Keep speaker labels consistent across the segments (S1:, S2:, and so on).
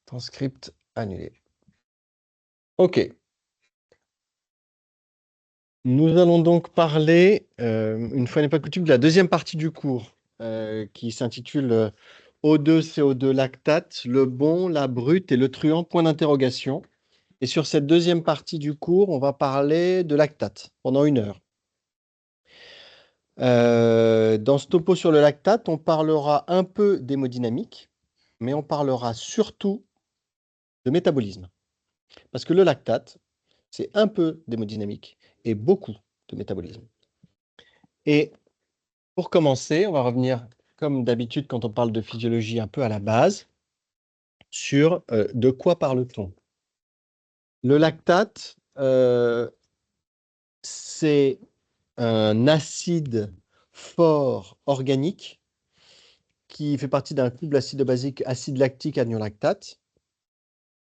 S1: Transcript annulé. OK. Nous allons donc parler, une fois n'est pas coutume, de la deuxième partie du cours, qui s'intitule O2, CO2 lactate, le bon, la brute et le truand, point d'interrogation. Et sur cette deuxième partie du cours, on va parler de lactate pendant 1 heure. Dans ce topo sur le lactate, on parlera un peu d'hémodynamique, mais on parlera surtout de métabolisme. Parce que le lactate, c'est un peu d'hémodynamique et beaucoup de métabolisme. Et pour commencer, on va revenir, comme d'habitude quand on parle de physiologie, un peu à la base, sur de quoi parle-t-on? Le lactate, c'est un acide fort organique qui fait partie d'un couple acido-basique acide lactique anion lactate,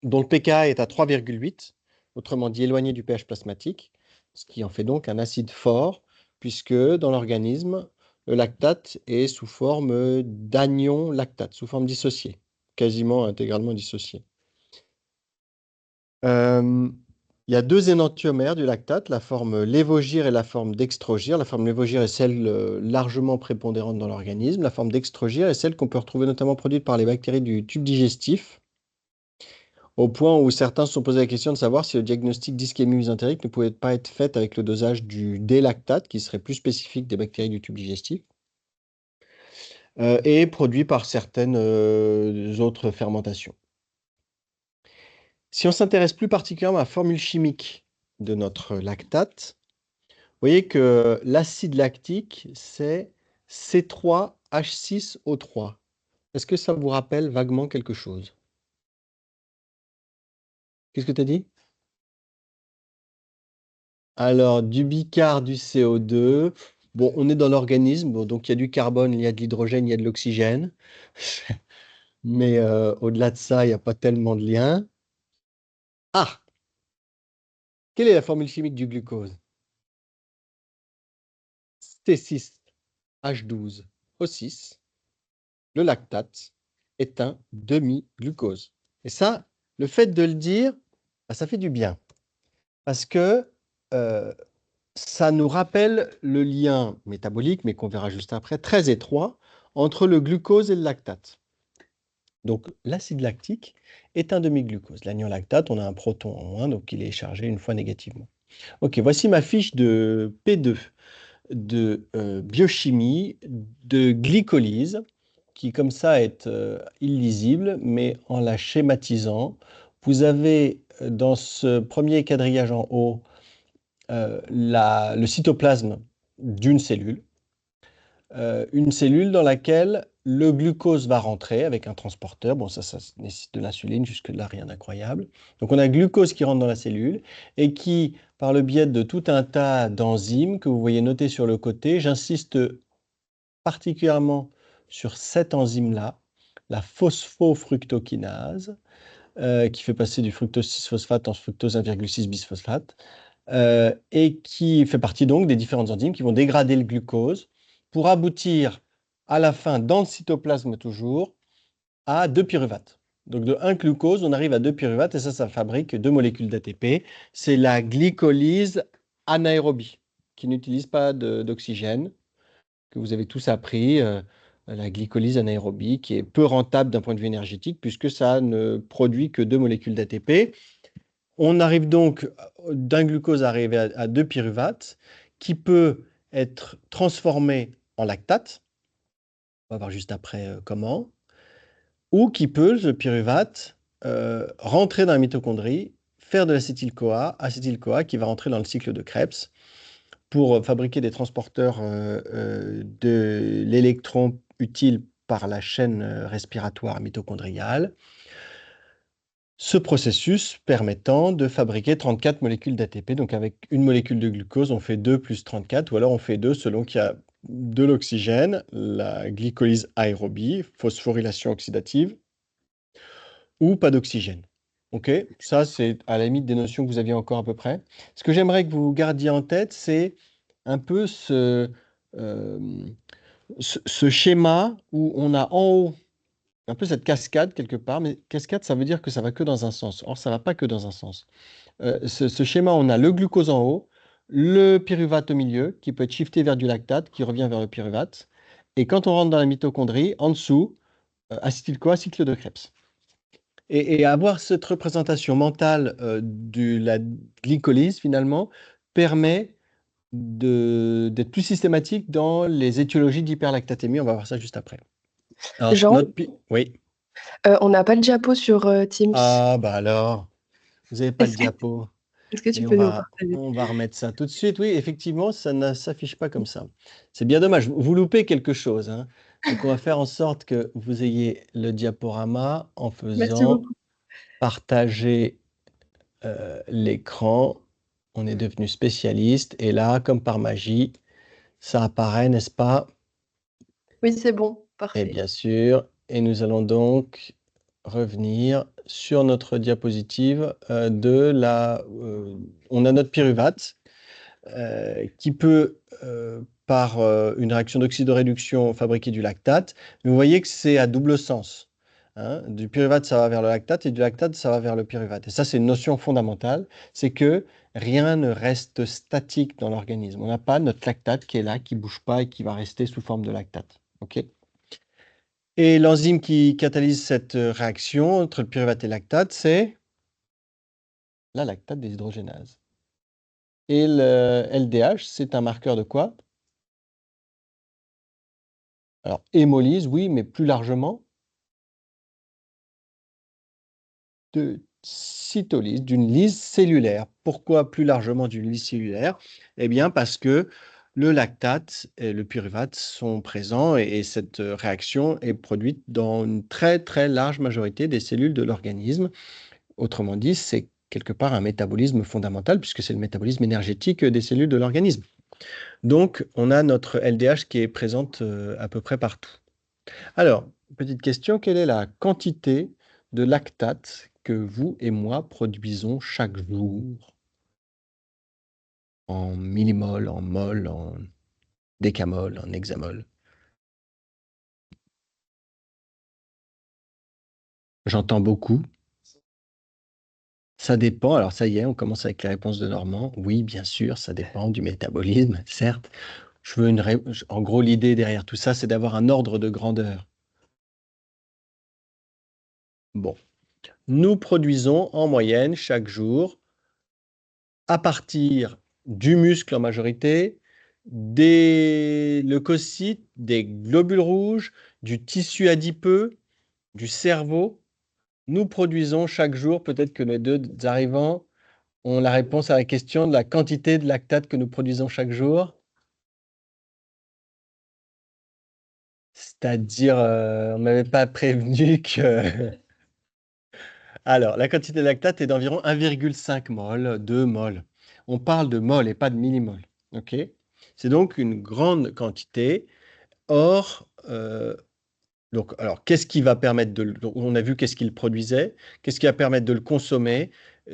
S1: dont le pKa est à 3,8, autrement dit éloigné du pH plasmatique, ce qui en fait donc un acide fort, puisque dans l'organisme, le lactate est sous forme d'anion lactate, sous forme dissociée, quasiment intégralement dissociée. Il y a 2 énantiomères du lactate, la forme lévogyre et la forme dextrogyre. La forme lévogyre est celle largement prépondérante dans l'organisme. La forme dextrogyre est celle qu'on peut retrouver notamment produite par les bactéries du tube digestif, au point où certains se sont posé la question de savoir si le diagnostic d'ischémie mésentérique ne pouvait pas être fait avec le dosage du D-lactate, qui serait plus spécifique des bactéries du tube digestif, et produit par certaines autres fermentations. Si on s'intéresse plus particulièrement à la formule chimique de notre lactate, vous voyez que l'acide lactique, c'est C3H6O3. Est-ce que ça vous rappelle vaguement quelque chose? Qu'est-ce que tu as dit? Alors, du bicarbonate, du CO2. Bon, on est dans l'organisme, bon, donc il y a du carbone, il y a de l'hydrogène, il y a de l'oxygène. Mais au-delà de ça, il n'y a pas tellement de lien. Ah! Quelle est la formule chimique du glucose? C6H12O6. Le lactate est un demi-glucose. Et ça, le fait de le dire, bah, ça fait du bien. Parce que ça nous rappelle le lien métabolique, mais qu'on verra juste après, très étroit, entre le glucose et le lactate. Donc l'acide lactique est un demi-glucose. L'anion lactate, on a un proton en moins, donc il est chargé une fois négativement. Ok, voici ma fiche de P2 de biochimie, de glycolyse, qui comme ça est illisible, mais en la schématisant, vous avez dans ce premier quadrillage en haut le cytoplasme d'une cellule dans laquelle le glucose va rentrer avec un transporteur. Bon, ça nécessite de l'insuline, jusque-là, rien d'incroyable. Donc, on a le glucose qui rentre dans la cellule et qui, par le biais de tout un tas d'enzymes que vous voyez notés sur le côté, j'insiste particulièrement sur cette enzyme-là, la phosphofructokinase, qui fait passer du fructose 6-phosphate en fructose 1,6 bisphosphate, et qui fait partie donc des différentes enzymes qui vont dégrader le glucose pour aboutir à la fin, dans le cytoplasme toujours, à 2 pyruvates. Donc de 1 glucose, on arrive à 2 pyruvates et ça fabrique 2 molécules d'ATP. C'est la glycolyse anaérobie, qui n'utilise pas d'oxygène, que vous avez tous appris, la glycolyse anaérobie, qui est peu rentable d'un point de vue énergétique, puisque ça ne produit que 2 molécules d'ATP. On arrive donc d'un glucose arrivé à 2 pyruvates, qui peut être transformé en lactate, on va voir juste après comment, ou qui peut, ce pyruvate, rentrer dans la mitochondrie, faire de l'acétyl-CoA qui va rentrer dans le cycle de Krebs, pour fabriquer des transporteurs de l'électron utile par la chaîne respiratoire mitochondriale. Ce processus permettant de fabriquer 34 molécules d'ATP. Donc avec une molécule de glucose, on fait 2 plus 34, ou alors on fait 2 selon qu'il y a de l'oxygène, la glycolyse aérobie, phosphorylation oxydative, ou pas d'oxygène. Ok, ça c'est à la limite des notions que vous aviez encore à peu près. Ce que j'aimerais que vous gardiez en tête, c'est un peu ce schéma où on a en haut un peu cette cascade quelque part, mais cascade, ça veut dire que ça va que dans un sens. Or, ça va pas que dans un sens. Ce schéma, on a le glucose en haut, le pyruvate au milieu, qui peut être shifté vers du lactate, qui revient vers le pyruvate. Et quand on rentre dans la mitochondrie, en dessous, acétyl-CoA, cycle de Krebs. Et avoir cette représentation mentale de la glycolyse, finalement, permet d'être plus systématique dans les étiologies d'hyperlactatémie. On va voir ça juste après. Alors,
S2: Jean,
S1: Oui.
S2: on n'a pas de diapo sur Teams.
S1: Ah, bah alors, vous n'avez pas le
S2: Est-ce que,
S1: diapo.
S2: est-ce que tu
S1: Et
S2: peux nous partager?
S1: on va remettre ça tout de suite. Oui, effectivement, ça ne s'affiche pas comme ça. C'est bien dommage. Vous loupez quelque chose, hein. Donc, on va faire en sorte que vous ayez le diaporama en
S2: Merci
S1: faisant
S2: beaucoup.
S1: partager l'écran. On est devenu spécialiste. Et là, comme par magie, ça apparaît, n'est-ce pas?
S2: Oui, c'est bon,
S1: Et
S2: parfait.
S1: bien sûr. Et nous allons donc revenir sur notre diapositive on a notre pyruvate qui peut, par une réaction d'oxydoréduction, fabriquer du lactate. Mais vous voyez que c'est à double sens, hein. Du pyruvate, ça va vers le lactate et du lactate, ça va vers le pyruvate. Et ça, c'est une notion fondamentale, c'est que rien ne reste statique dans l'organisme. On n'a pas notre lactate qui est là, qui ne bouge pas et qui va rester sous forme de lactate. OK? Et l'enzyme qui catalyse cette réaction entre le pyruvate et le lactate, c'est la lactate deshydrogénase. Et le LDH, c'est un marqueur de quoi? Alors, hémolyse, oui, mais plus largement, de cytolyse, d'une lyse cellulaire. Pourquoi plus largement d'une lyse cellulaire? Eh bien, parce que le lactate et le pyruvate sont présents et cette réaction est produite dans une très, très large majorité des cellules de l'organisme. Autrement dit, c'est quelque part un métabolisme fondamental puisque c'est le métabolisme énergétique des cellules de l'organisme. Donc, on a notre LDH qui est présente à peu près partout. Alors, petite question, quelle est la quantité de lactate que vous et moi produisons chaque jour? En millimol, en mol, en décamol, en hexamol? J'entends beaucoup. Ça dépend. Alors ça y est, on commence avec les réponses de Normand. Oui, bien sûr, ça dépend du métabolisme, certes. En gros, l'idée derrière tout ça, c'est d'avoir un ordre de grandeur. Bon, nous produisons en moyenne chaque jour à partir du muscle en majorité, des leucocytes, des globules rouges, du tissu adipeux, du cerveau. Nous produisons chaque jour, peut-être que les deux arrivants ont la réponse à la question de la quantité de lactate que nous produisons chaque jour. C'est-à-dire, on ne m'avait pas prévenu que... Alors, la quantité de lactate est d'environ 1,5 mol, 2 mol. On parle de mol et pas de millimol. OK? C'est donc une grande quantité. Or, alors, qu'est-ce qui va permettre on a vu qu'est-ce qu'il produisait, qu'est-ce qui va permettre de le consommer?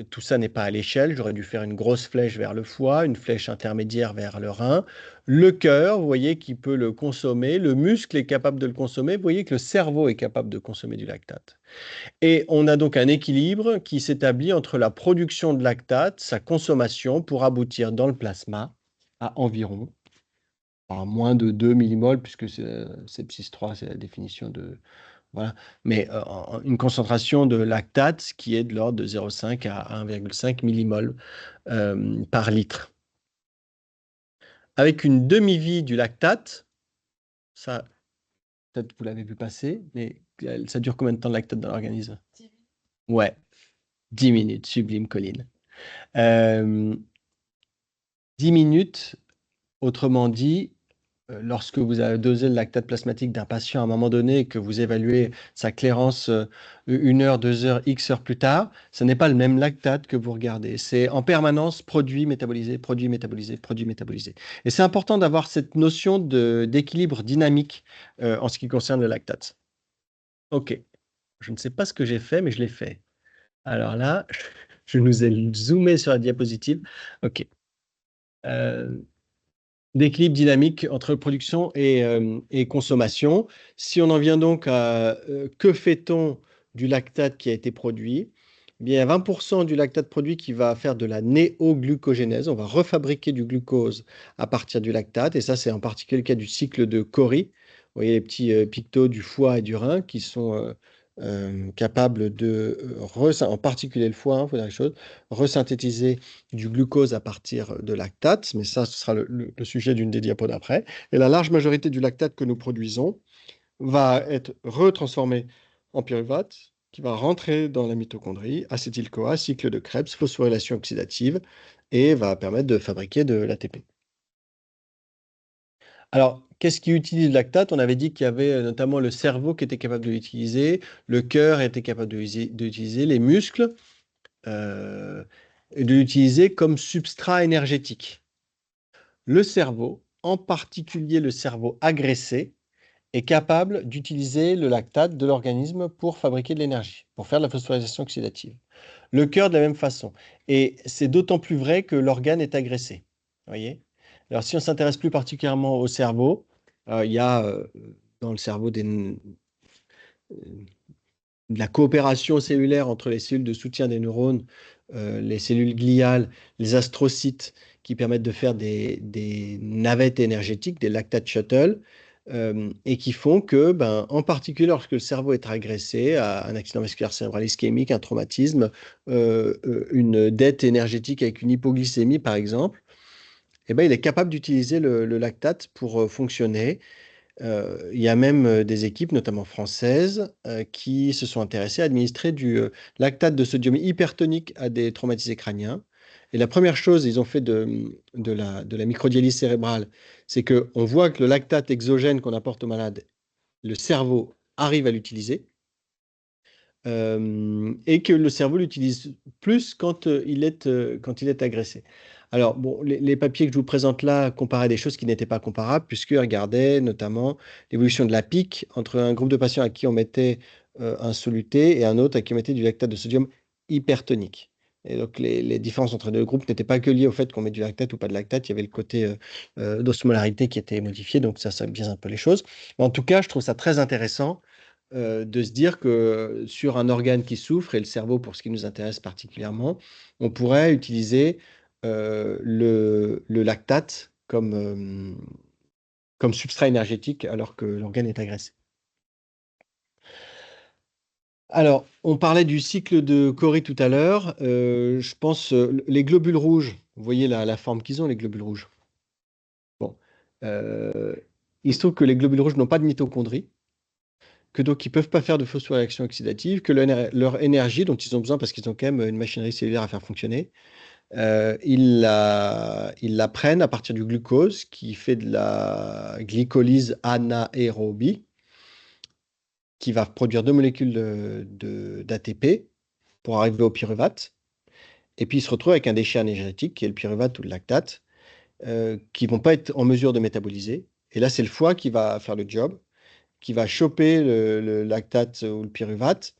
S1: Tout ça n'est pas à l'échelle. J'aurais dû faire une grosse flèche vers le foie, une flèche intermédiaire vers le rein. Le cœur, vous voyez, qui peut le consommer. Le muscle est capable de le consommer. Vous voyez que le cerveau est capable de consommer du lactate. Et on a donc un équilibre qui s'établit entre la production de lactate, sa consommation, pour aboutir dans le plasma à environ, à moins de 2 millimoles, puisque c'est sepsis 3, c'est la définition de... Voilà. Mais une concentration de lactate qui est de l'ordre de 0,5 à 1,5 millimoles par litre. Avec une demi-vie du lactate, ça, peut-être vous l'avez vu passer, mais ça dure combien de temps le lactate dans l'organisme? Ouais, 10 minutes, sublime Colline. 10 minutes, autrement dit, lorsque vous avez dosé le lactate plasmatique d'un patient à un moment donné et que vous évaluez sa clairance 1 heure, 2 heures, X heures plus tard, ce n'est pas le même lactate que vous regardez. C'est en permanence produit métabolisé, produit métabolisé, produit métabolisé. Et c'est important d'avoir cette notion d'équilibre dynamique en ce qui concerne le lactate. OK. Je ne sais pas ce que j'ai fait, mais je l'ai fait. Alors là, je nous ai zoomé sur la diapositive. OK. d'équilibre dynamique entre production et consommation. Si on en vient donc à que fait-on du lactate qui a été produit? Eh bien, il y a 20% du lactate produit qui va faire de la néoglucogénèse. On va refabriquer du glucose à partir du lactate. Et ça, c'est en particulier le cas du cycle de Cori. Vous voyez les petits pictos du foie et du rein qui sont capables de, en particulier le foie, faut dire la chose, resynthétiser du glucose à partir de lactate, mais ça, ce sera le sujet d'une des diapos d'après. Et la large majorité du lactate que nous produisons va être retransformé en pyruvate, qui va rentrer dans la mitochondrie, acétyl-CoA, cycle de Krebs, phosphorylation oxydative, et va permettre de fabriquer de l'ATP. Alors, qu'est-ce qui utilise le lactate? On avait dit qu'il y avait notamment le cerveau qui était capable de l'utiliser, le cœur était capable de l'utiliser, les muscles, et de l'utiliser comme substrat énergétique. Le cerveau, en particulier le cerveau agressé, est capable d'utiliser le lactate de l'organisme pour fabriquer de l'énergie, pour faire de la phosphorylation oxydative. Le cœur de la même façon. Et c'est d'autant plus vrai que l'organe est agressé. Voyez. Alors, si on s'intéresse plus particulièrement au cerveau, il y a dans le cerveau de la coopération cellulaire entre les cellules de soutien des neurones, les cellules gliales, les astrocytes, qui permettent de faire des navettes énergétiques, des lactate shuttle, et qui font que, ben, en particulier lorsque le cerveau est agressé à un accident vasculaire cérébral ischémique, un traumatisme, une dette énergétique avec une hypoglycémie par exemple, eh ben, il est capable d'utiliser le lactate pour fonctionner. Il y a même des équipes, notamment françaises, qui se sont intéressées à administrer du lactate de sodium hypertonique à des traumatisés crâniens. Et la première chose, ils ont fait de la microdialyse cérébrale, c'est qu'on voit que le lactate exogène qu'on apporte au malade, le cerveau arrive à l'utiliser, et que le cerveau l'utilise plus quand il est agressé. Alors, bon, les papiers que je vous présente là comparaient des choses qui n'étaient pas comparables, puisqu'ils regardaient notamment l'évolution de la pique entre un groupe de patients à qui on mettait un soluté et un autre à qui on mettait du lactate de sodium hypertonique. Et donc, les différences entre les deux groupes n'étaient pas que liées au fait qu'on met du lactate ou pas de lactate, il y avait le côté d'osmolarité qui était modifié, donc ça biaise un peu les choses. Mais en tout cas, je trouve ça très intéressant de se dire que sur un organe qui souffre, et le cerveau pour ce qui nous intéresse particulièrement, on pourrait utiliser le lactate comme substrat énergétique alors que l'organe est agressé. Alors, on parlait du cycle de Cori tout à l'heure. Je pense les globules rouges, vous voyez la forme qu'ils ont, les globules rouges. Bon. Il se trouve que les globules rouges n'ont pas de mitochondrie, que donc ils ne peuvent pas faire de phosphorylation oxydative, que leur énergie dont ils ont besoin parce qu'ils ont quand même une machinerie cellulaire à faire fonctionner, ils la prennent à partir du glucose qui fait de la glycolyse anaérobie, qui va produire deux molécules d'ATP pour arriver au pyruvate. Et puis ils se retrouvent avec un déchet énergétique qui est le pyruvate ou le lactate, qui ne vont pas être en mesure de métaboliser. Et là, c'est le foie qui va faire le job, qui va choper le lactate ou le pyruvate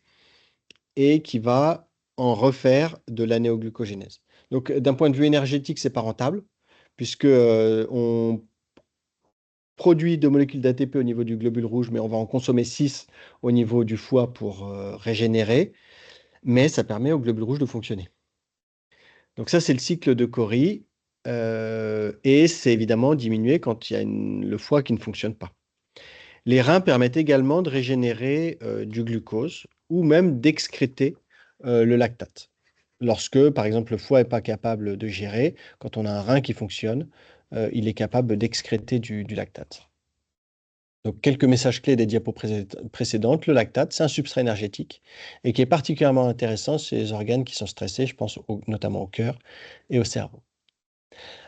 S1: et qui va en refaire de la néoglucogénèse. Donc, d'un point de vue énergétique, c'est pas rentable, puisque on produit 2 molécules d'ATP au niveau du globule rouge, mais on va en consommer 6 au niveau du foie pour régénérer, mais ça permet au globule rouge de fonctionner. Donc ça, c'est le cycle de Cori, et c'est évidemment diminué quand il y a le foie qui ne fonctionne pas. Les reins permettent également de régénérer du glucose ou même d'excréter le lactate. Lorsque, par exemple, le foie n'est pas capable de gérer, quand on a un rein qui fonctionne, il est capable d'excréter du lactate. Donc, quelques messages clés des diapos précédentes. Le lactate, c'est un substrat énergétique et qui est particulièrement intéressant chez les organes qui sont stressés, je pense notamment au cœur et au cerveau.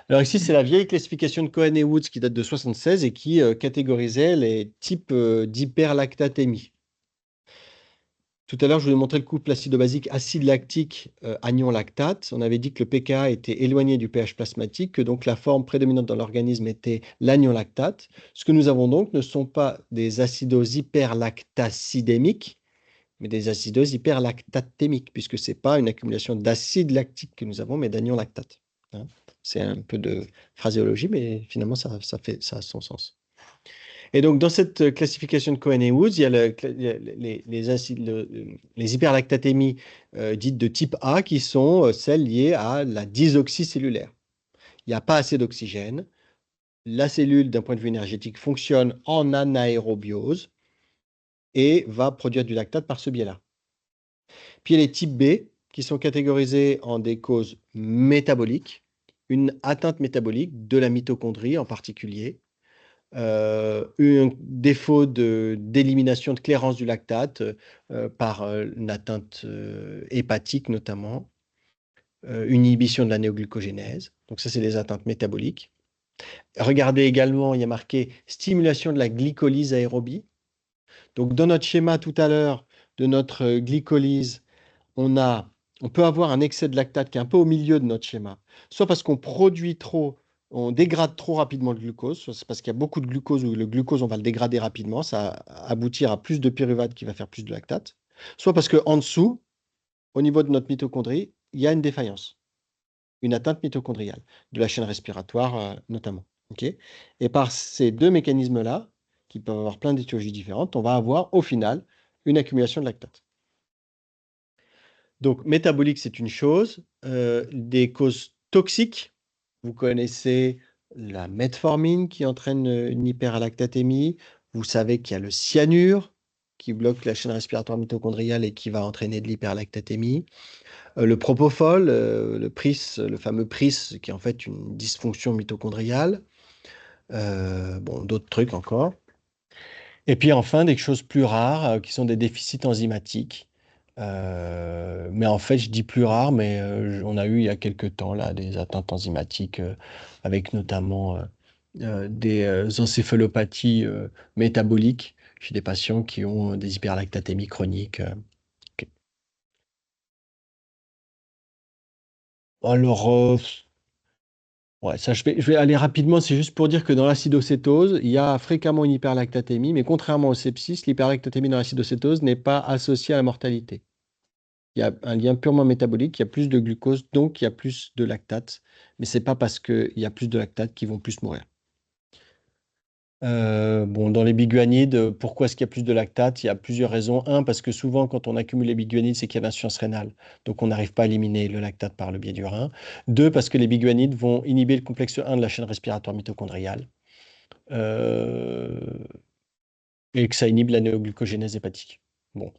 S1: Alors ici, c'est la vieille classification de Cohen et Woods qui date de 1976 et qui catégorisait les types d'hyperlactatémie. Tout à l'heure, je vous ai montré le couple acido-basique acide lactique anion lactate. On avait dit que le pKa était éloigné du pH plasmatique, que donc la forme prédominante dans l'organisme était l'anion lactate. Ce que nous avons donc ne sont pas des acidoses hyperlactacidémiques, mais des acidoses hyperlactatémiques, puisque ce n'est pas une accumulation d'acide lactique que nous avons, mais d'anion lactate. Hein. C'est un peu de phraséologie, mais finalement, ça a son sens. Et donc, dans cette classification de Cohen et Woods, il y a les hyperlactatémies dites de type A qui sont celles liées à la dysoxie cellulaire. Il n'y a pas assez d'oxygène. La cellule, d'un point de vue énergétique, fonctionne en anaérobiose et va produire du lactate par ce biais-là. Puis il y a les types B qui sont catégorisés en des causes métaboliques, une atteinte métabolique de la mitochondrie en particulier, un défaut d'élimination de clairance du lactate par une atteinte hépatique notamment, une inhibition de la néoglucogénèse. Donc ça, c'est les atteintes métaboliques. Regardez également, il y a marqué stimulation de la glycolyse aérobie. Donc dans notre schéma tout à l'heure de notre glycolyse, on peut avoir un excès de lactate qui est un peu au milieu de notre schéma, soit parce qu'on produit trop, on dégrade trop rapidement le glucose, soit c'est parce qu'il y a beaucoup de glucose ou le glucose, on va le dégrader rapidement, ça va aboutir à plus de pyruvate qui va faire plus de lactate, soit parce qu'en dessous, au niveau de notre mitochondrie, il y a une défaillance, une atteinte mitochondriale, de la chaîne respiratoire notamment. Ok. Et par ces deux mécanismes-là, qui peuvent avoir plein d'étiologies différentes, on va avoir au final une accumulation de lactate. Donc, métabolique, c'est une chose. Des causes toxiques, vous connaissez la metformine qui entraîne une hyperlactatémie. Vous savez qu'il y a le cyanure qui bloque la chaîne respiratoire mitochondriale et qui va entraîner de l'hyperlactatémie. Le propofol, le PRIS, le fameux PRIS, qui est en fait une dysfonction mitochondriale. Bon, d'autres trucs encore. Et puis enfin, des choses plus rares qui sont des déficits enzymatiques. Mais en fait, je dis plus rares, mais on a eu il y a quelques temps là, des atteintes enzymatiques avec notamment des encéphalopathies métaboliques chez des patients qui ont des hyperlactatémies chroniques. Ok. Alors, ouais, ça, je vais aller rapidement. C'est juste pour dire que dans l'acidocétose, il y a fréquemment une hyperlactatémie, mais contrairement au sepsis, l'hyperlactatémie dans l'acidocétose n'est pas associée à la mortalité. Il y a un lien purement métabolique, il y a plus de glucose, donc il y a plus de lactate, mais c'est pas parce qu'il y a plus de lactate qu'ils vont plus mourir. Bon, dans les biguanides, pourquoi est-ce qu'il y a plus de lactate? Il y a plusieurs raisons. Un, parce que souvent, quand on accumule les biguanides, c'est qu'il y a l'insuffisance rénale. Donc, on n'arrive pas à éliminer le lactate par le biais du rein. Deux, parce que les biguanides vont inhiber le complexe 1 de la chaîne respiratoire mitochondriale euh, et que ça inhibe la néoglucogénèse hépatique. Bon.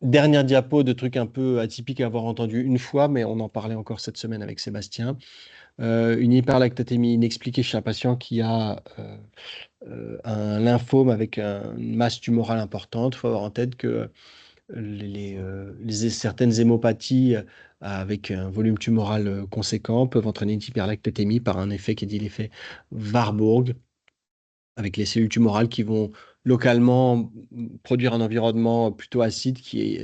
S1: Dernière diapo de trucs un peu atypiques à avoir entendu une fois, mais on en parlait encore cette semaine avec Sébastien. Une hyperlactatémie inexpliquée chez un patient qui a un lymphome avec une masse tumorale importante. Il faut avoir en tête que certaines hémopathies avec un volume tumoral conséquent peuvent entraîner une hyperlactatémie par un effet qui est dit l'effet Warburg, avec les cellules tumorales qui vont localement produire un environnement plutôt acide qui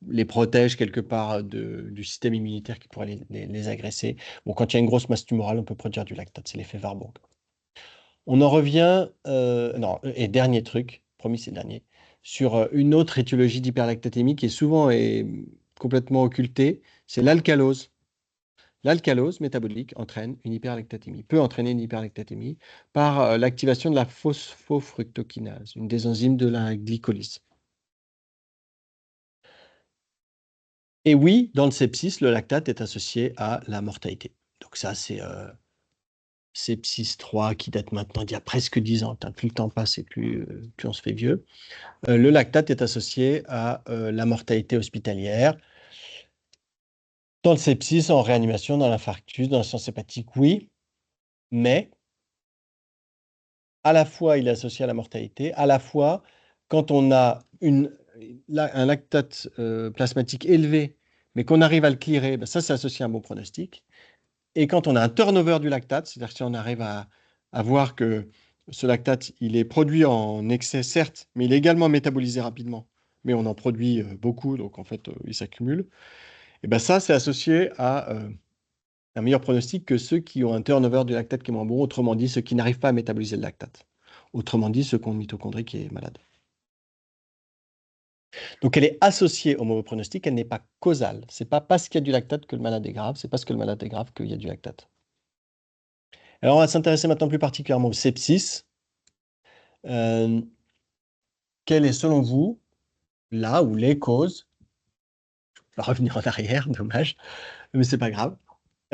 S1: les protège quelque part du système immunitaire qui pourrait les agresser. Bon, quand il y a une grosse masse tumorale, on peut produire du lactate, c'est l'effet Warburg. On en revient, non, et dernier truc, promis c'est le dernier, sur une autre étiologie d'hyperlactatémie qui est souvent complètement occultée, c'est l'alcalose. L'alcalose métabolique entraîne une hyperlactatémie, peut entraîner une hyperlactatémie par l'activation de la phosphofructokinase, une des enzymes de la glycolyse. Et oui, dans le sepsis, le lactate est associé à la mortalité. Donc ça, c'est Sepsis 3 qui date maintenant d'il y a presque 10 ans. Plus le temps passe et plus on se fait vieux. Le lactate est associé à la mortalité hospitalière. Dans le sepsis, en réanimation, dans l'infarctus, dans l'insuffisance hépatique, oui, mais à la fois il est associé à la mortalité, à la fois quand on a un lactate plasmatique élevé, mais qu'on arrive à le clearer, ben ça c'est associé à un bon pronostic. Et quand on a un turnover du lactate, c'est-à-dire si on arrive à voir que ce lactate, il est produit en excès, certes, mais il est également métabolisé rapidement, mais on en produit beaucoup, donc en fait, il s'accumule. Et ben ça, c'est associé à un meilleur pronostic que ceux qui ont un turnover du lactate qui est moins bon, autrement dit, ceux qui n'arrivent pas à métaboliser le lactate. Autrement dit, ceux qui ont une mitochondrie qui est malade. Donc elle est associée au mauvais pronostic, elle n'est pas causale. C'est pas parce qu'il y a du lactate que le malade est grave, c'est parce que le malade est grave qu'il y a du lactate. Alors, on va s'intéresser maintenant plus particulièrement au sepsis. Euh, Quelle est, selon vous, là où les causes, on va revenir en arrière, dommage, mais c'est pas grave.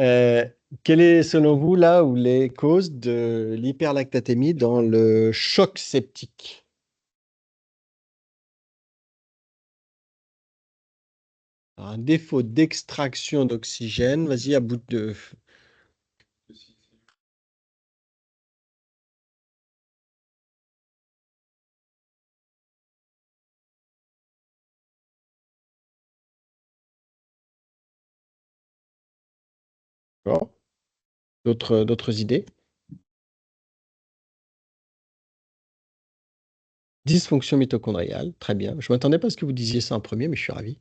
S1: Euh, Quelle est, selon vous, là où les causes de l'hyperlactatémie dans le choc septique? Alors, un défaut d'extraction d'oxygène, vas-y, à bout de... Bon. D'autres idées? Dysfonction mitochondriale, très bien. Je ne m'attendais pas à ce que vous disiez ça en premier, mais je suis ravi.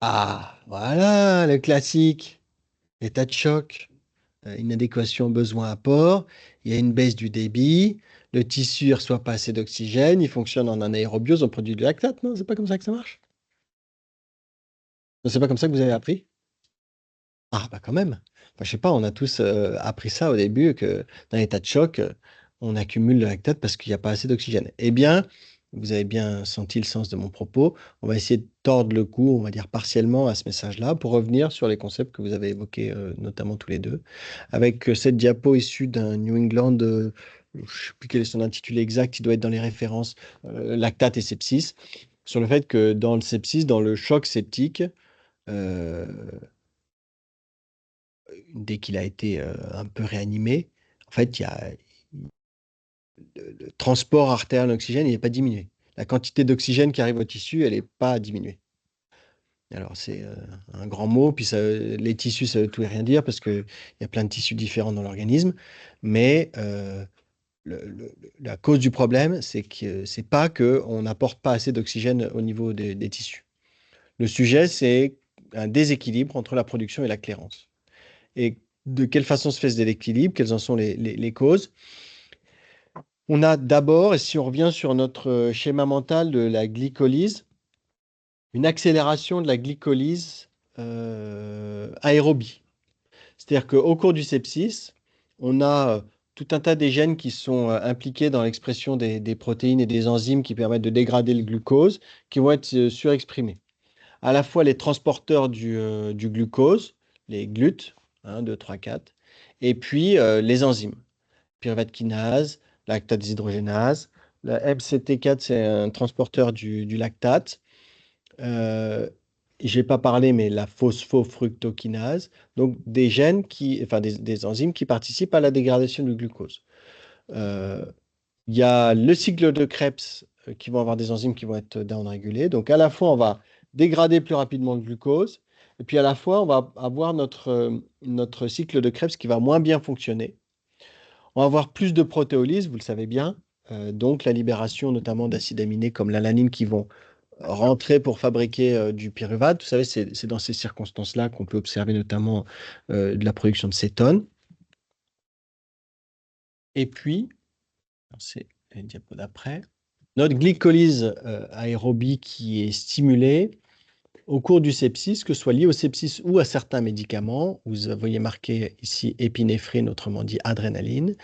S1: Ah, voilà, le classique. État de choc, inadéquation besoin-apport, il y a une baisse du débit, le tissu ne reçoit pas assez d'oxygène, il fonctionne en anaérobiose, on produit du lactate, non? C'est pas comme ça que ça marche? C'est pas comme ça que vous avez appris? Ah, bah quand même. Enfin, je sais pas, on a tous appris ça au début, que dans l'état de choc, on accumule le lactate parce qu'il n'y a pas assez d'oxygène. Eh bien, vous avez bien senti le sens de mon propos. On va essayer de tordre le cou, on va dire partiellement, à ce message-là, pour revenir sur les concepts que vous avez évoqués, notamment tous les deux, avec cette diapo issue d'un New England, je ne sais plus quel est son intitulé exact, il doit être dans les références, lactate et sepsis, sur le fait que dans le sepsis, dans le choc septique, euh, dès qu'il a été un peu réanimé, en fait, il y a le transport artériel d'oxygène, il n'est pas diminué. La quantité d'oxygène qui arrive au tissu, elle n'est pas diminuée. Alors, c'est un grand mot, puis ça, les tissus, ça veut tout et rien dire, parce qu'il y a plein de tissus différents dans l'organisme, mais la cause du problème, c'est que c'est pas qu'on n'apporte pas assez d'oxygène au niveau des tissus. Le sujet, c'est un déséquilibre entre la production et la clairance. Et de quelle façon se fait ce déséquilibre? Quelles en sont les causes? On a d'abord, et si on revient sur notre schéma mental de la glycolyse, une accélération de la glycolyse aérobie. C'est-à-dire qu'au cours du sepsis, on a tout un tas des gènes qui sont impliqués dans l'expression des protéines et des enzymes qui permettent de dégrader le glucose, qui vont être surexprimés. À la fois les transporteurs du glucose, les GLUT, 1, 2, 3, 4, et puis les enzymes. Pyruvate kinase, lactate déshydrogénase. La MCT4, c'est un transporteur du lactate. Euh, je n'ai pas parlé, mais la phosphofructokinase. Donc, des gènes enfin des enzymes qui participent à la dégradation du glucose. Euh, Il y a le cycle de Krebs qui vont avoir des enzymes qui vont être downrégulées. Donc, à la fois, on va dégrader plus rapidement le glucose, et puis à la fois, on va avoir notre cycle de Krebs qui va moins bien fonctionner. On va avoir plus de protéolyse, vous le savez bien, donc la libération notamment d'acides aminés comme l'alanine qui vont rentrer pour fabriquer du pyruvate. Vous savez, c'est dans ces circonstances-là qu'on peut observer notamment de la production de cétone. Et puis, c'est la diapo d'après, notre glycolyse aérobie qui est stimulée au cours du sepsis, que ce soit lié au sepsis ou à certains médicaments. Vous voyez marqué ici épinéphrine, autrement dit adrénaline,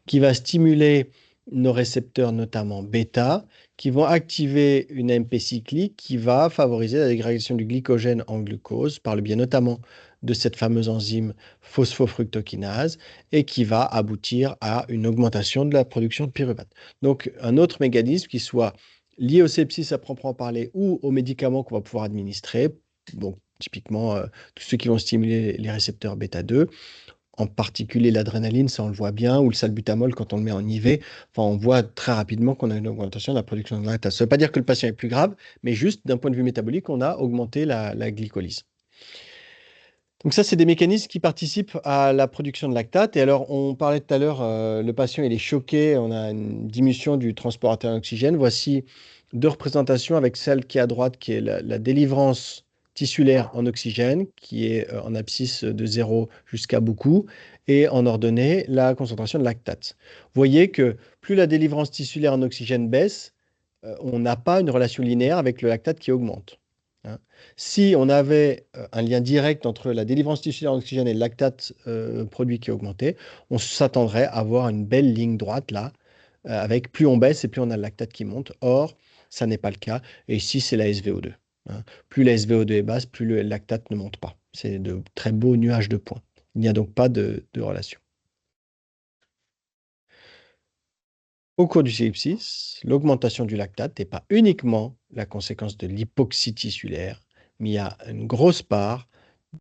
S1: qui va stimuler nos récepteurs, notamment bêta, qui vont activer une AMP cyclique qui va favoriser la dégradation du glycogène en glucose par le biais notamment de cette fameuse enzyme phosphofructokinase et qui va aboutir à une augmentation de la production de pyruvate. Donc un autre mécanisme qui soit lié au sepsis à proprement parler ou aux médicaments qu'on va pouvoir administrer, donc typiquement tous ceux qui vont stimuler les récepteurs bêta-2, en particulier l'adrénaline, ça on le voit bien, ou le salbutamol quand on le met en IV. Enfin, on voit très rapidement qu'on a une augmentation de la production de lactate. Ça ne veut pas dire que le patient est plus grave, mais juste d'un point de vue métabolique, on a augmenté la glycolyse. Donc ça, c'est des mécanismes qui participent à la production de lactate. Et alors, on parlait tout à l'heure, le patient, il est choqué, on a une diminution du transport artériel d'oxygène. Voici deux représentations avec celle qui est à droite, qui est la délivrance tissulaire en oxygène, qui est en abscisse de 0 jusqu'à beaucoup, et en ordonnée, la concentration de lactate. Vous voyez que plus la délivrance tissulaire en oxygène baisse, on n'a pas une relation linéaire avec le lactate qui augmente. Hein. Si on avait un lien direct entre la délivrance tissulaire d'oxygène et le lactate produit qui augmentait, on s'attendrait à avoir une belle ligne droite là, avec plus on baisse et plus on a le lactate qui monte. Or, ça n'est pas le cas. Et ici, c'est la SVO2. Hein. Plus la SVO2 est basse, plus le lactate ne monte pas. C'est de très beaux nuages de points. Il n'y a donc pas de relation. Au cours du sepsis, l'augmentation du lactate n'est pas uniquement la conséquence de l'hypoxie tissulaire, mais il y a une grosse part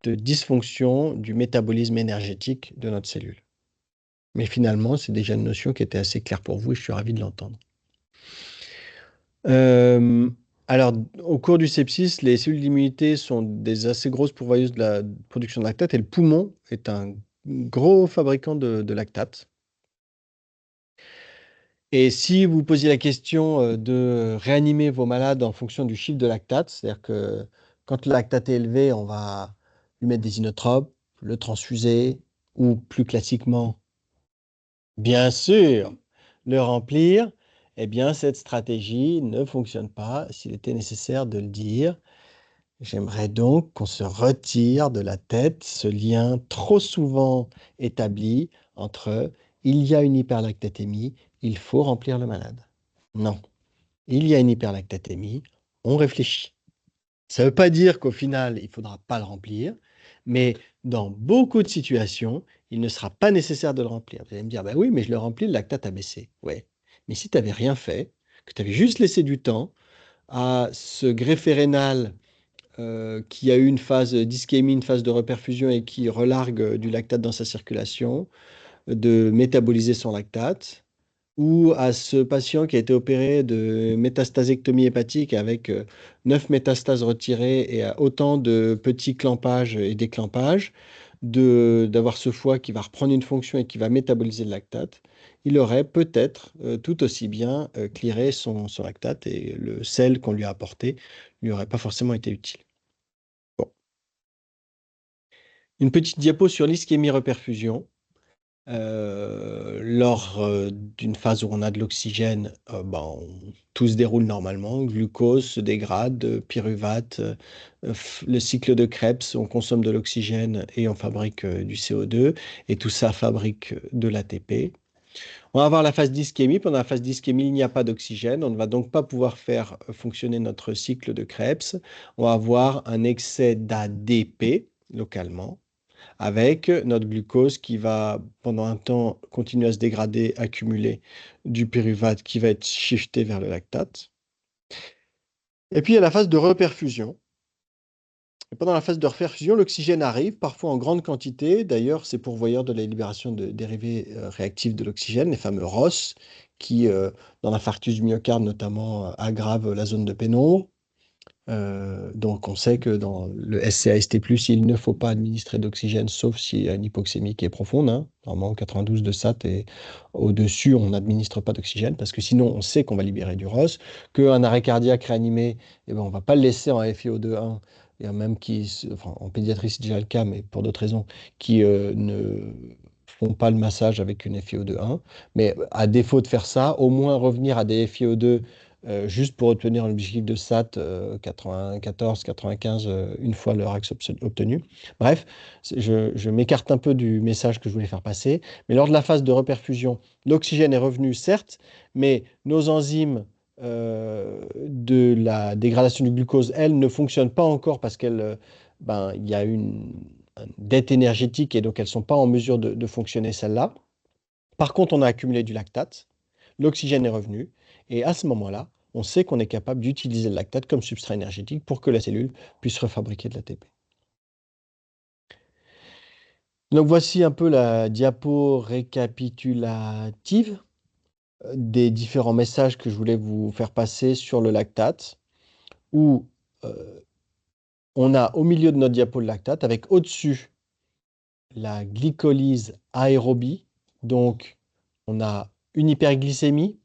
S1: de dysfonction du métabolisme énergétique de notre cellule. Mais finalement, c'est déjà une notion qui était assez claire pour vous et je suis ravi de l'entendre. Alors, au cours du sepsis, les cellules d'immunité sont des assez grosses pourvoyeuses de la production de lactate et le poumon est un gros fabricant de lactate. Et si vous posiez la question de réanimer vos malades en fonction du chiffre de lactate, c'est-à-dire que quand le lactate est élevé, on va lui mettre des inotropes, le transfuser, ou plus classiquement, bien sûr, le remplir, eh bien cette stratégie ne fonctionne pas, s'il était nécessaire de le dire. J'aimerais donc qu'on se retire de la tête ce lien trop souvent établi entre il y a une hyperlactatémie, il faut remplir le malade. Non, il y a une hyperlactatémie, on réfléchit. Ça ne veut pas dire qu'au final, il ne faudra pas le remplir, mais dans beaucoup de situations, il ne sera pas nécessaire de le remplir. Vous allez me dire, bah oui, mais je le remplis, le lactate a baissé. Ouais, mais si tu n'avais rien fait, que tu avais juste laissé du temps à ce greffé rénal qui a eu une phase d'ischémie, une phase de reperfusion et qui relargue du lactate dans sa circulation, de métaboliser son lactate, ou à ce patient qui a été opéré de métastasectomie hépatique avec 9 métastases retirées et autant de petits clampages et déclampages, d'avoir ce foie qui va reprendre une fonction et qui va métaboliser le lactate, il aurait peut-être tout aussi bien clearé son lactate et le sel qu'on lui a apporté lui aurait pas forcément été utile. Bon. Une petite diapo sur l'ischémie-reperfusion. Lors d'une phase où on a de l'oxygène, tout se déroule normalement. Glucose se dégrade, pyruvate, le cycle de Krebs, on consomme de l'oxygène et on fabrique du CO2, et tout ça fabrique de l'ATP. On va avoir la phase d'ischémie. Pendant la phase d'ischémie, il n'y a pas d'oxygène. On ne va donc pas pouvoir faire fonctionner notre cycle de Krebs. On va avoir un excès d'ADP localement, avec notre glucose qui va, pendant un temps, continuer à se dégrader, accumuler du pyruvate qui va être shifté vers le lactate. Et puis, il y a la phase de reperfusion. Et pendant la phase de reperfusion, l'oxygène arrive, parfois en grande quantité. D'ailleurs, c'est pourvoyeur de la libération de dérivés réactifs de l'oxygène, les fameux ROS, qui, dans l'infarctus du myocarde notamment, aggravent la zone de pénombre. Donc, on sait que dans le SCAST+, il ne faut pas administrer d'oxygène, sauf s'il y a une hypoxémie qui est profonde. Hein. Normalement, 92 de SAT et au-dessus, on n'administre pas d'oxygène, parce que sinon, on sait qu'on va libérer du ROS, qu'un arrêt cardiaque réanimé, eh ben, on ne va pas le laisser en FiO2 1, et même enfin, en pédiatrie, c'est déjà le cas, mais pour d'autres raisons, qui ne font pas le massage avec une FiO2 1. Mais à défaut de faire ça, au moins revenir à des FiO2 juste pour obtenir un objectif de SAT 94, 95, une fois leur axe obtenu. Bref, je m'écarte un peu du message que je voulais faire passer, mais lors de la phase de reperfusion, l'oxygène est revenu, certes, mais nos enzymes de la dégradation du glucose, elles, ne fonctionnent pas encore parce il y a une dette énergétique et donc elles ne sont pas en mesure de fonctionner, celles-là. Par contre, on a accumulé du lactate, l'oxygène est revenu, et à ce moment-là, on sait qu'on est capable d'utiliser le lactate comme substrat énergétique pour que la cellule puisse refabriquer de l'ATP. Donc voici un peu la diapo récapitulative des différents messages que je voulais vous faire passer sur le lactate, où on a au milieu de notre diapo le lactate, avec au-dessus la glycolyse aérobie, donc on a une hyperglycémie,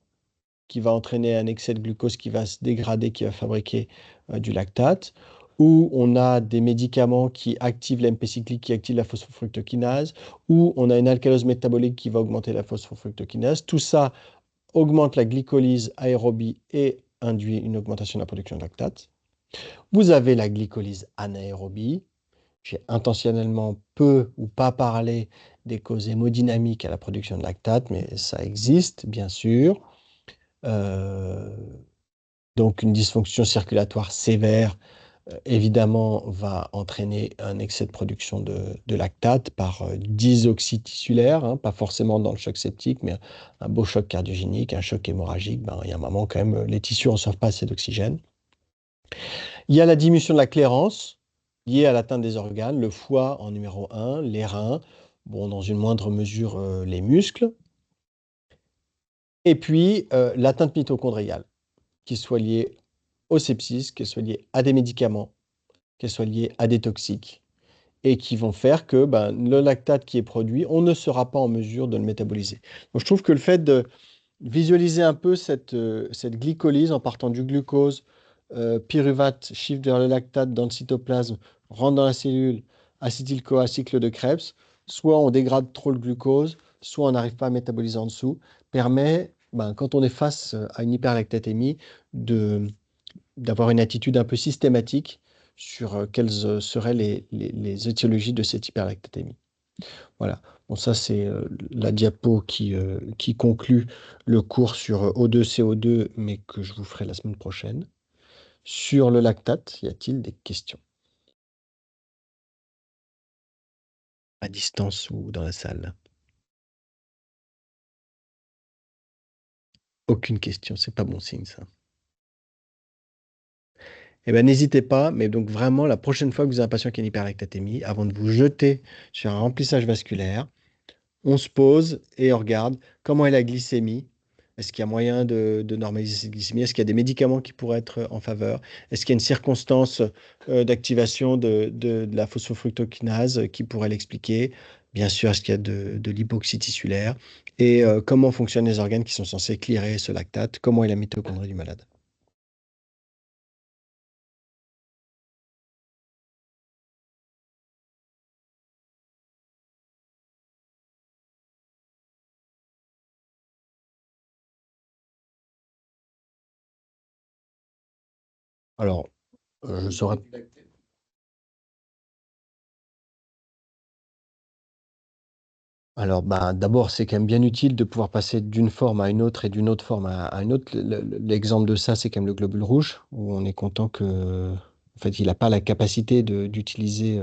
S1: qui va entraîner un excès de glucose qui va se dégrader, qui va fabriquer du lactate, ou on a des médicaments qui activent l'AMP cyclique, qui activent la phosphofructokinase, ou on a une alcalose métabolique qui va augmenter la phosphofructokinase. Tout ça augmente la glycolyse aérobie et induit une augmentation de la production de lactate. Vous avez la glycolyse anaérobie. J'ai intentionnellement peu ou pas parlé des causes hémodynamiques à la production de lactate, mais ça existe, bien sûr. Euh, donc, une dysfonction circulatoire sévère, évidemment, va entraîner un excès de production de lactate par dysoxytissulaire, hein, pas forcément dans le choc septique, mais un beau choc cardiogénique, un choc hémorragique. Ben, il y a un moment, quand même, les tissus ne reçoivent pas assez d'oxygène. Il y a la diminution de la clairance liée à l'atteinte des organes, le foie en numéro un, les reins, bon, dans une moindre mesure, les muscles. Et puis, l'atteinte mitochondriale, qui soit liée au sepsis, qu'elle soit liée à des médicaments, qu'elle soit liée à des toxiques, et qui vont faire que ben, le lactate qui est produit, on ne sera pas en mesure de le métaboliser. Donc, je trouve que le fait de visualiser un peu cette glycolyse en partant du glucose, pyruvate shift vers le lactate dans le cytoplasme, rentre dans la cellule, acétyl-CoA, cycle de Krebs, soit on dégrade trop le glucose, soit on n'arrive pas à métaboliser en dessous, permet, ben, quand on est face à une hyperlactatémie, de, d'avoir une attitude un peu systématique sur quelles seraient les étiologies de cette hyperlactatémie. Voilà. Bon, ça, c'est la diapo qui conclut le cours sur O2, CO2, mais que je vous ferai la semaine prochaine. Sur le lactate, y a-t-il des questions? À distance ou dans la salle? Aucune question, c'est pas bon signe, ça. Eh bien, n'hésitez pas, mais donc vraiment, la prochaine fois que vous avez un patient qui a une hyperlactatémie, avant de vous jeter sur un remplissage vasculaire, on se pose et on regarde comment est la glycémie. Est-ce qu'il y a moyen de normaliser cette glycémie? Est-ce qu'il y a des médicaments qui pourraient être en faveur? Est-ce qu'il y a une circonstance d'activation de la phosphofructokinase qui pourrait l'expliquer? Bien sûr, est-ce qu'il y a de l'hypoxie tissulaire? Et comment fonctionnent les organes qui sont censés clearer ce lactate? Comment est la mitochondrie du malade? Alors, je saurais. Alors, bah, d'abord, c'est quand même bien utile de pouvoir passer d'une forme à une autre et d'une autre forme à une autre. L'exemple de ça, c'est quand même le globule rouge, où on est content que, en fait, il n'a pas la capacité d'utiliser,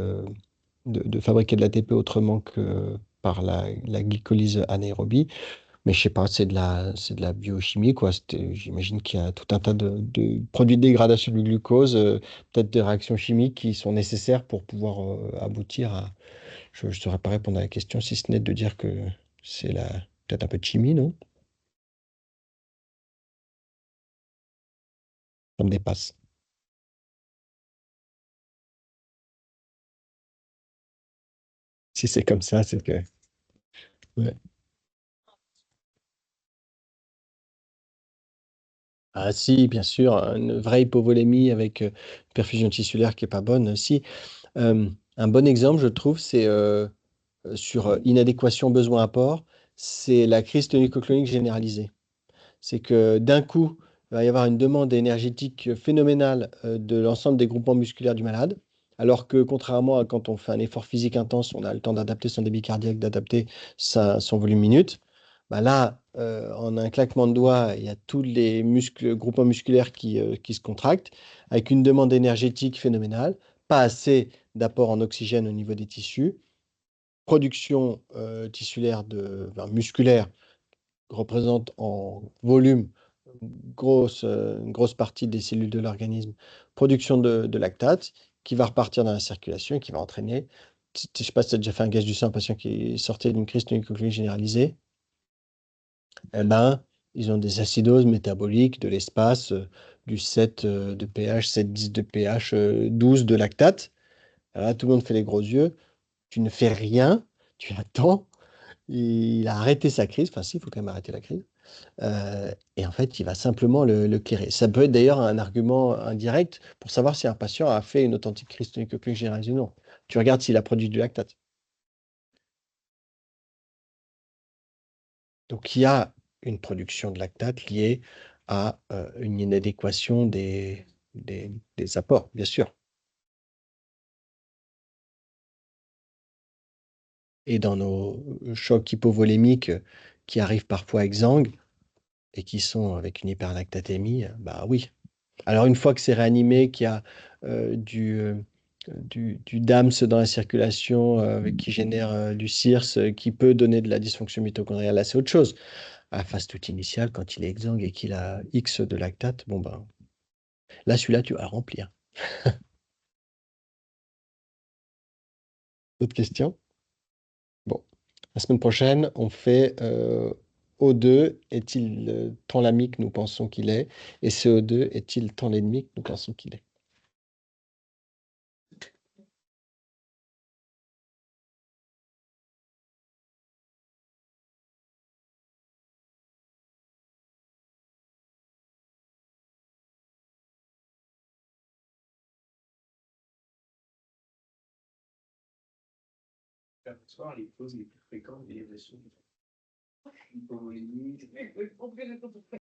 S1: de fabriquer de l'ATP autrement que par la glycolyse anaérobie. Mais je sais pas, c'est de la biochimie, quoi. J'imagine qu'il y a tout un tas de produits de dégradation du glucose, peut-être des réactions chimiques qui sont nécessaires pour pouvoir aboutir à, je ne saurais pas répondre à la question, si ce n'est de dire que c'est peut-être un peu de chimie, non? Ça me dépasse. Si c'est comme ça, c'est que. Ouais. Ah si, bien sûr, une vraie hypovolémie avec perfusion tissulaire qui est pas bonne. Si. Un bon exemple, je trouve, c'est sur inadéquation besoin-apport, c'est la crise tonico-clonique généralisée. C'est que d'un coup, il va y avoir une demande énergétique phénoménale de l'ensemble des groupements musculaires du malade, alors que contrairement à quand on fait un effort physique intense, on a le temps d'adapter son débit cardiaque, d'adapter son volume minute. Bah là, en un claquement de doigts, il y a tous les groupements musculaires qui se contractent, avec une demande énergétique phénoménale, pas assez d'apport en oxygène au niveau des tissus, production tissulaire musculaire représente en volume une grosse partie des cellules de l'organisme, production de lactate qui va repartir dans la circulation et qui va entraîner. Je ne sais pas si tu as déjà fait un gaz du sang à un patient qui sortait d'une crise tonico-clonique généralisée. Eh ben, ils ont des acidoses métaboliques de l'espace, du 7 de pH, 7,10 de pH, 12 de lactate. Alors là, tout le monde fait les gros yeux. Tu ne fais rien, tu attends. Il a arrêté sa crise. Enfin, si, il faut quand même arrêter la crise. Et en fait, il va simplement le clairer. Ça peut être d'ailleurs un argument indirect pour savoir si un patient a fait une authentique crise tonico-clonique généralisée ou non. Tu regardes s'il a produit du lactate. Donc, il y a une production de lactate liée à une inadéquation des apports, bien sûr. Et dans nos chocs hypovolémiques qui arrivent parfois exsangues et qui sont avec une hyperlactatémie, bah oui. Alors une fois que c'est réanimé, qu'il y a du DAMS dans la circulation qui génère du CIRS, qui peut donner de la dysfonction mitochondriale, là c'est autre chose. À la phase toute initiale, quand il est exsangue et qu'il a X de lactate, bon ben, là celui-là tu vas le remplir. D'autres questions? Bon. La semaine prochaine, on fait O2, est-il tant l'ami que nous pensons qu'il est? Et CO2, est-il tant l'ennemi que nous pensons qu'il est?
S3: Soir, les causes les plus fréquentes d'élévation